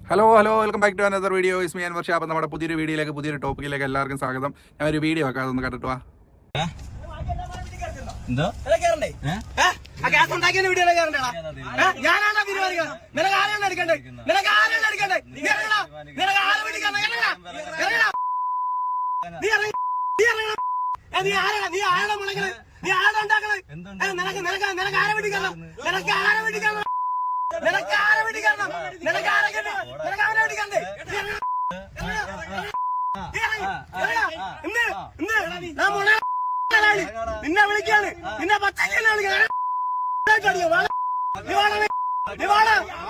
Hello welcome back to another video. Is me Anwar Shah. അപ്പോൾ നമ്മുടെ പുതിയൊരു വീഡിയോയിലേക്ക് പുതിയൊരു ടോപ്പിക്കിലേക്ക് എല്ലാവർക്കും സ്വാഗതം. ഞാൻ ഒരു വീഡിയോ ആക്കാം, അതൊന്ന് കണ്ടിട്ട് വാ. നിന്നെ വിളിക്കാണ്, നിന്നെ പച്ചക്കറി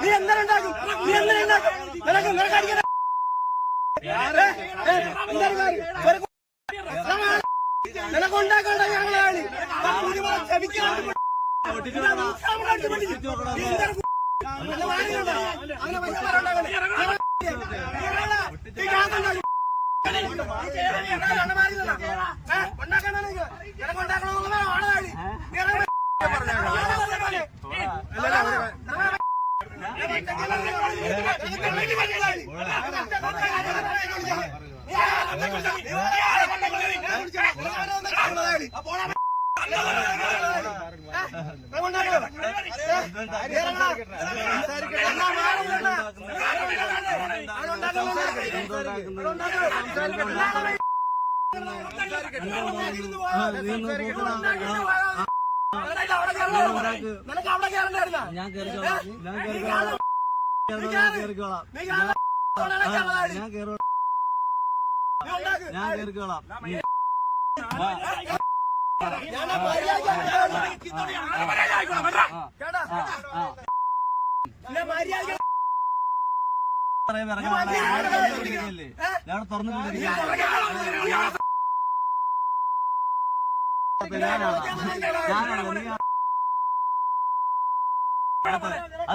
നീ എന്തുണ്ടാക്കും, നീ എന്തുണ്ടാക്കും, നിനക്കടിക്കാൻ നിനക്കുണ്ടാക്കണ്ട ഞങ്ങളാണ്.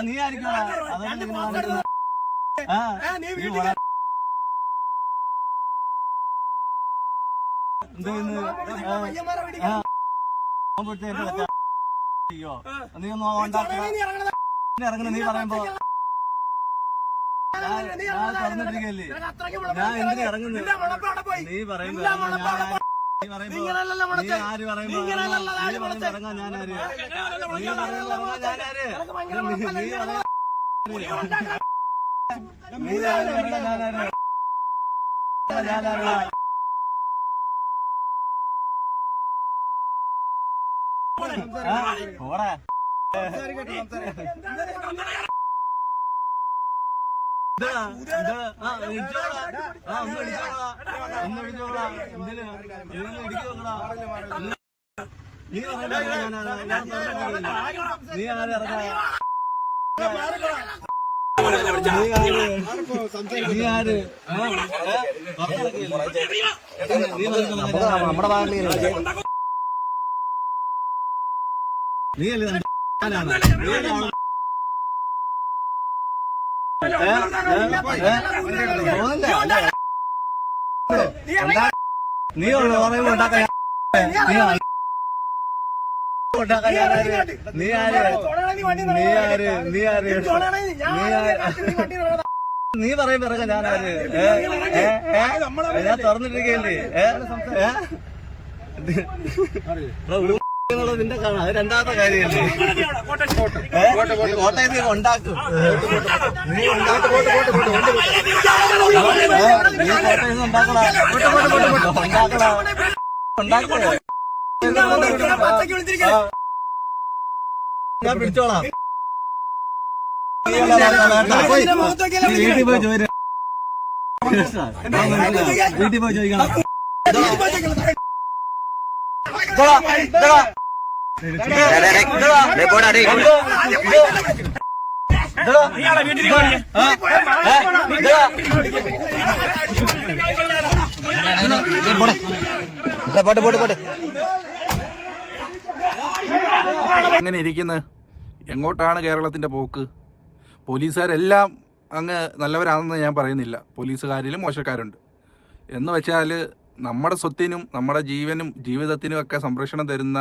നീ ആയിരിക്കും നീ ഒന്നും ഇറങ്ങണ. നീ പറയുമ്പോ ഞാൻ തുറന്നിട്ടിരിക്കല്ലേ, ഞാൻ എന്തിനാ ഇറങ്ങുന്നത്? നീ പറയുമ്പോ നീ ആര് പറയുമ്പോ ഇറങ്ങാൻ ഞാനാര്? നീ പറയുമ്പോ ഞാനാര്? നീ ഞാനാര്? പോടാ. നീ ആര് നമ്മുടെ ഭാഗത്ത് നീയല്ലേ നീ ഉണ്ടാക്കാൻ നീ പറയുമ്പോ ഇറങ്ങാൻ ഞാനാര്? ഞാൻ തുറന്നിട്ടിരിക്കല്ലേ? നിന്റെ കാണാം, അത് രണ്ടാമത്തെ കാര്യമല്ലേ? കോട്ടയത്ത് ഉണ്ടാക്കും. നീ ഞാൻ പിടിച്ചോളാം. വീട്ടിൽ പോയി ചോദിക്കണം, വീട്ടിൽ പോയി ചോദിക്കണം. എങ്ങനെ ഇരിക്കുന്നത്? എങ്ങോട്ടാണ് കേരളത്തിൻ്റെ പോക്ക്? പോലീസുകാരെല്ലാം അങ്ങ് നല്ലവരാണെന്ന് ഞാൻ പറയുന്നില്ല. പോലീസുകാരിലും മോശക്കാരുണ്ട്. എന്ന് വെച്ചാൽ നമ്മുടെ സ്വത്തിനും നമ്മുടെ ജീവനും ജീവിതത്തിനും ഒക്കെ സംരക്ഷണം തരുന്ന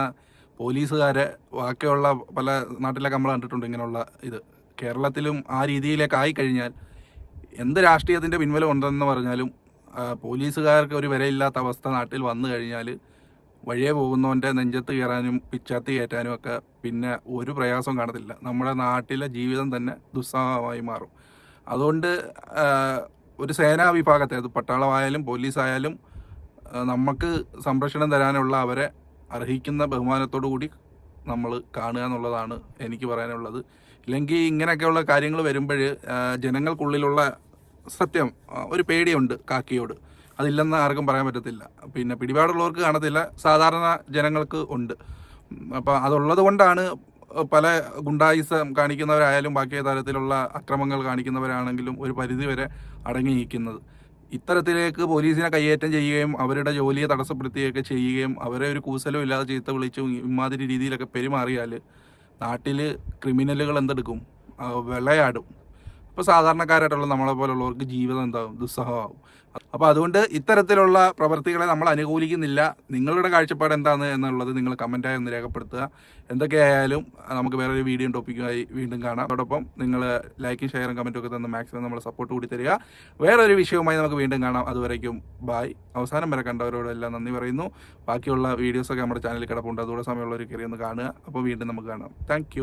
പോലീസുകാരെ ബാക്കിയുള്ള പല നാട്ടിലൊക്കെ നമ്മൾ കണ്ടിട്ടുണ്ട്. ഇങ്ങനെയുള്ള ഇത് കേരളത്തിലും ആ രീതിയിലേക്ക് ആയിക്കഴിഞ്ഞാൽ എന്ത് രാഷ്ട്രീയത്തിൻ്റെ പിൻബലം ഉണ്ടെന്ന് പറഞ്ഞാലും പോലീസുകാർക്ക് ഒരു വിലയില്ലാത്ത അവസ്ഥ നാട്ടിൽ വന്നു കഴിഞ്ഞാൽ വഴിയെ പോകുന്നവൻ്റെ നെഞ്ചത്ത് കയറാനും പിച്ചാത്തി കയറ്റാനും ഒക്കെ പിന്നെ ഒരു പ്രയാസവും കാണത്തില്ല. നമ്മുടെ നാട്ടിലെ ജീവിതം തന്നെ ദുസ്സഹമായി മാറും. അതുകൊണ്ട് ഒരു സേനാ വിഭാഗത്തെ, അത് പട്ടാളമായാലും പോലീസായാലും നമുക്ക് സംരക്ഷണം തരാനുള്ള അവരെ അർഹിക്കുന്ന ബഹുമാനത്തോടു കൂടി നമ്മൾ കാണുക എന്നുള്ളതാണ് എനിക്ക് പറയാനുള്ളത്. ഇല്ലെങ്കിൽ ഇങ്ങനെയൊക്കെയുള്ള കാര്യങ്ങൾ വരുമ്പോൾ ജനങ്ങൾക്കുള്ളിലുള്ള സത്യം ഒരു പേടിയുണ്ട് കാക്കിയോട്, അതില്ലെന്ന് ആർക്കും പറയാൻ പറ്റത്തില്ല. പിന്നെ പിടിപാടുള്ളവർക്ക് കാണത്തില്ല, സാധാരണ ജനങ്ങൾക്ക് ഉണ്ട്. അപ്പോൾ അതുള്ളത് കൊണ്ടാണ് പല ഗുണ്ടായിസം കാണിക്കുന്നവരായാലും ബാക്കി തരത്തിലുള്ള അക്രമങ്ങൾ കാണിക്കുന്നവരാണെങ്കിലും ഒരു പരിധി വരെ അടങ്ങി നിൽക്കുന്നത്. ഇത്തരത്തിലേക്ക് പോലീസിനെ കയ്യേറ്റം ചെയ്യുകയും അവരുടെ ജോലിയെ തടസ്സപ്പെടുത്തുകയൊക്കെ ചെയ്യുകയും അവരെ ഒരു കൂസലും ഇല്ലാതെ ചീത്ത വിളിച്ചും ഇമാതിരി രീതിയിലൊക്കെ പെരുമാറിയാൽ നാട്ടിൽ ക്രിമിനലുകൾ എന്തെടുക്കും? വിളയാടും. അപ്പോൾ സാധാരണക്കാരായിട്ടുള്ള നമ്മളെ പോലുള്ളവർക്ക് ജീവിതം എന്താകും? ദുസ്സഹമാകും. അപ്പോൾ അതുകൊണ്ട് ഇത്തരത്തിലുള്ള പ്രവർത്തികളെ നമ്മൾ അനുകൂലിക്കുന്നില്ല. നിങ്ങളുടെ കാഴ്ചപ്പാട് എന്താണ് എന്നുള്ളത് നിങ്ങൾ കമൻറ്റായി ഒന്ന് രേഖപ്പെടുത്തുക. എന്തൊക്കെയായാലും നമുക്ക് വേറൊരു വീഡിയോ ടോപ്പിക്കുമായി വീണ്ടും കാണാം. അതോടൊപ്പം നിങ്ങൾ ലൈക്കും ഷെയറും കമൻറ്റും ഒക്കെ തന്ന് മാക്സിമം നമ്മൾ സപ്പോർട്ട് കൂടി തരിക. വേറൊരു വിഷയവുമായി നമുക്ക് വീണ്ടും കാണാം. അതുവരേക്കും ബായ്. അവസാനം വരെ കണ്ടവരോടെല്ലാം നന്ദി പറയുന്നു. ബാക്കിയുള്ള വീഡിയോസൊക്കെ നമ്മുടെ ചാനലിൽ കിടപ്പുണ്ട്, അതുകൂടെ സമയമുള്ളവർ കയറി ഒന്ന് കാണുക. അപ്പോൾ വീണ്ടും നമുക്ക് കാണാം. താങ്ക്